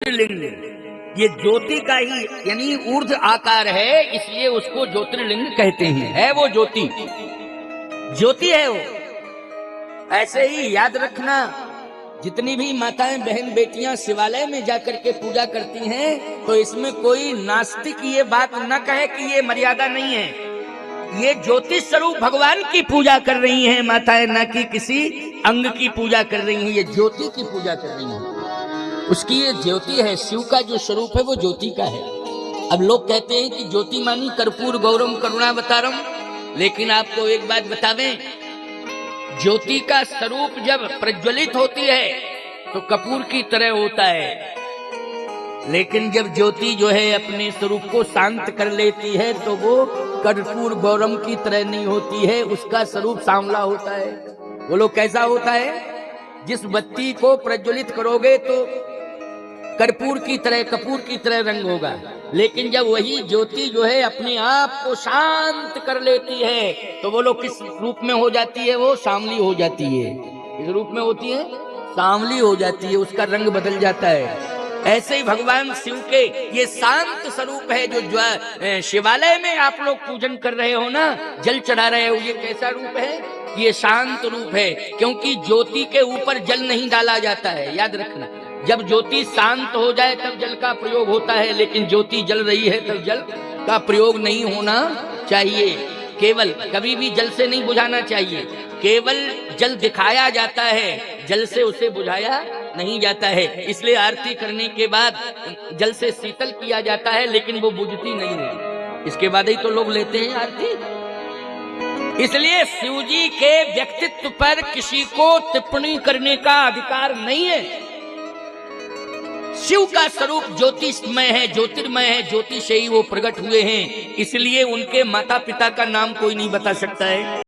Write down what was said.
ज्योतिर्लिंग, ये ज्योति का ही यानी ऊर्ध्व आकार है, इसलिए उसको ज्योतिर्लिंग कहते हैं। है वो ज्योति, ज्योति है वो। ऐसे ही याद रखना, जितनी भी माताएं बहन बेटियां शिवालय में जाकर के पूजा करती हैं, तो इसमें कोई नास्तिक ये बात न कहे कि ये मर्यादा नहीं है। ये ज्योति स्वरूप भगवान की पूजा कर रही हैं माताएं, न कि किसी अंग की पूजा कर रही हैं। ये ज्योति की पूजा कर रही हैं, उसकी ये ज्योति है। शिव का जो स्वरूप है वो ज्योति का है। अब लोग कहते हैं कि ज्योति मानी कर्पूर गौरम करुणावतारम, लेकिन आपको एक बात बतावें, ज्योति का स्वरूप जब प्रज्वलित होती है तो कपूर की तरह होता है, लेकिन जब ज्योति जो है अपने स्वरूप को शांत कर लेती है तो वो कर्पूर गौरम की तरह नहीं होती है, उसका स्वरूप सांवला होता है। वो लोग कैसा होता है? जिस बत्ती को प्रज्वलित करोगे तो कर्पूर की तरह, कपूर की तरह रंग होगा, लेकिन जब वही ज्योति जो है अपने आप को शांत कर लेती है तो वो लोग किस रूप में हो जाती है? वो सांवली हो जाती है। किस रूप में होती है? सांवली हो जाती है, उसका रंग बदल जाता है। ऐसे ही भगवान शिव के ये शांत स्वरूप है जो शिवालय में आप लोग पूजन कर रहे हो ना, जल चढ़ा रहे हो, ये कैसा रूप है? ये शांत रूप है, क्योंकि ज्योति के ऊपर जल नहीं डाला जाता है। याद रखना, जब ज्योति शांत हो जाए तब जल का प्रयोग होता है, लेकिन ज्योति जल रही है तब जल का प्रयोग नहीं होना चाहिए। केवल कभी भी जल से नहीं बुझाना चाहिए, केवल जल दिखाया जाता है, जल से उसे बुझाया नहीं जाता है। इसलिए आरती करने के बाद जल से शीतल किया जाता है, लेकिन वो बुझती नहीं है। इसके बाद ही तो लोग लेते हैं आरती। इसलिए शिव जी के व्यक्तित्व पर किसी को टिप्पणी करने का अधिकार नहीं है। शिव का स्वरूप ज्योतिषमय है, ज्योतिर्मय है, ज्योति से ही वो प्रकट हुए हैं, इसलिए उनके माता पिता का नाम कोई नहीं बता सकता है।